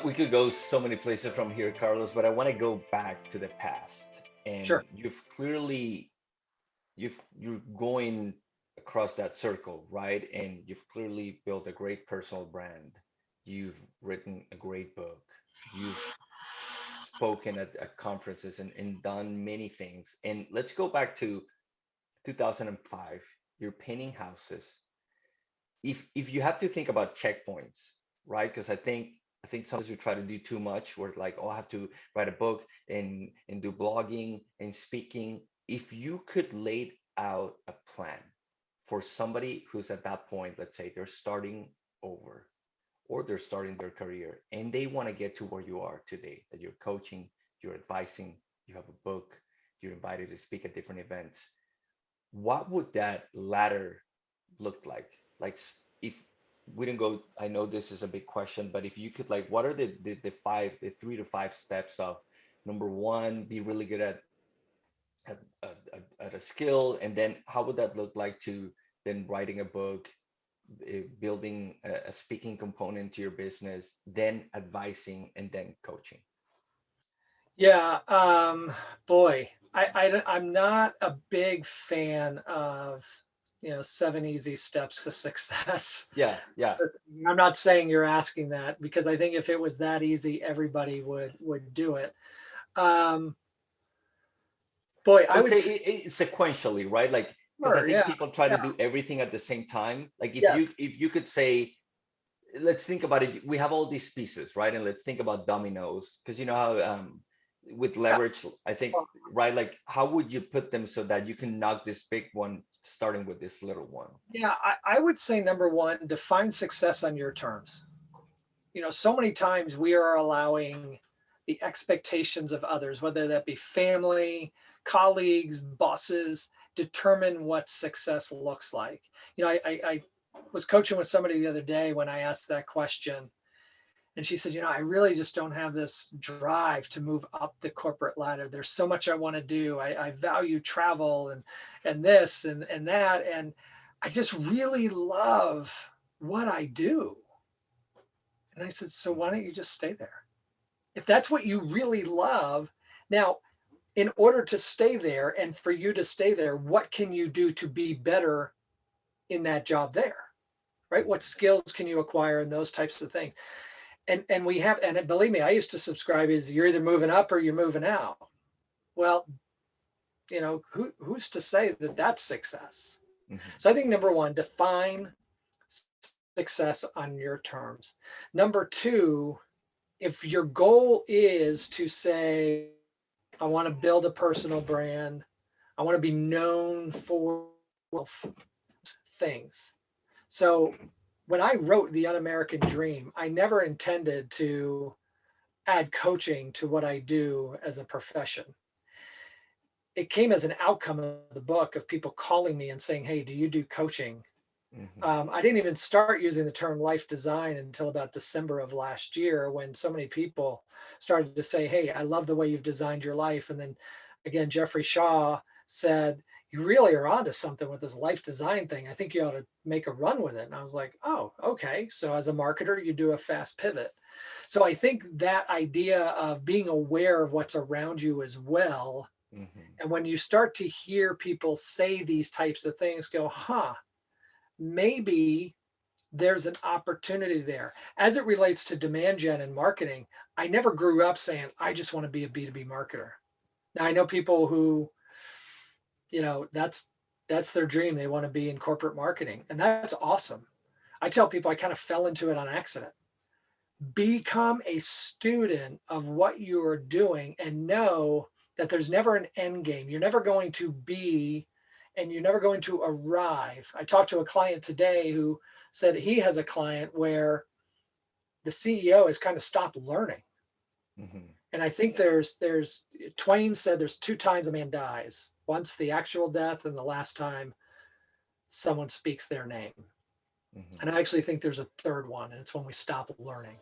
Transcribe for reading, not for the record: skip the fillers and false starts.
We could go so many places from here, Carlos, but I want to go back to the past. And Sure. you're going across that circle, right? And you've clearly built a great personal brand. You've written a great book. You've spoken at conferences and done many things. And let's go back to 2005. You're painting houses. If you have to think about checkpoints, right? Because I think sometimes we try to do too much. We're like, oh, I have to write a book and do blogging and speaking. If you could lay out a plan for somebody who's at that point, let's say they're starting over or they're starting their career and they want to get to where you are today, that you're coaching, you're advising, you have a book, you're invited to speak at different events, what would that ladder look like? Like if we didn't go, I know this is a big question, but if you could like, what are the 3 to 5 steps of number one, be really good at a skill, and then how would that look like to then writing a book, building a speaking component to your business, then advising, and then coaching? Yeah. Boy, I'm not a big fan of, 7 easy steps to success. Yeah, yeah. I'm not saying you're asking that because I think if it was that easy, everybody would do it. Um, boy, I I would would say say, it sequentially, right? Like, because I sure, think yeah, people try to yeah, do everything at the same time. Like, if yes, you could say, let's think about it. We have all these pieces, right? And let's think about dominoes, because you know how with yeah. leverage, I think, right? Like, how would you put them so that you can knock this big one, starting with this little one? Yeah, I would say number one, define success on your terms. So many times we are allowing the expectations of others, whether that be family, colleagues, bosses, determine what success looks like. I was coaching with somebody the other day when I asked that question, and she said, I really just don't have this drive to move up the corporate ladder. There's so much I want to do. I value travel and this and that. And I just really love what I do. And I said, so why don't you just stay there? If that's what you really love, now, in order to stay there and for you to stay there, what can you do to be better in that job there? Right? What skills can you acquire and those types of things? And we have, and believe me, I used to subscribe is you're either moving up or you're moving out. Well, who's to say that that's success? Mhm. So I think number one, define success on your terms. Number two, if your goal is to say, I want to build a personal brand, I want to be known for things. So when I wrote The Un-American Dream, I never intended to add coaching to what I do as a profession. It came as an outcome of the book of people calling me and saying, hey, do you do coaching? Mhm. I didn't even start using the term life design until about December of last year when so many people started to say, hey, I love the way you've designed your life. And then again, Jeffrey Shaw said, you really are onto something with this life design thing. I think you ought to make a run with it. And I was like, oh, okay. So as a marketer, you do a fast pivot. So I think that idea of being aware of what's around you as well. Mhm. And when you start to hear people say these types of things, go, maybe there's an opportunity there. As it relates to demand gen and marketing, I never grew up saying, I just want to be a B2B marketer. Now I know people who, that's their dream. They want to be in corporate marketing. And that's awesome. I tell people I kind of fell into it on accident. Become a student of what you are doing and know that there's never an end game. You're never going to be and you're never going to arrive. I talked to a client today who said he has a client where the CEO has kind of stopped learning. Mhm. And I think there's Twain said there's two times a man dies. Once the actual death and the last time someone speaks their name. Mhm. And I actually think there's a third one, and it's when we stop learning.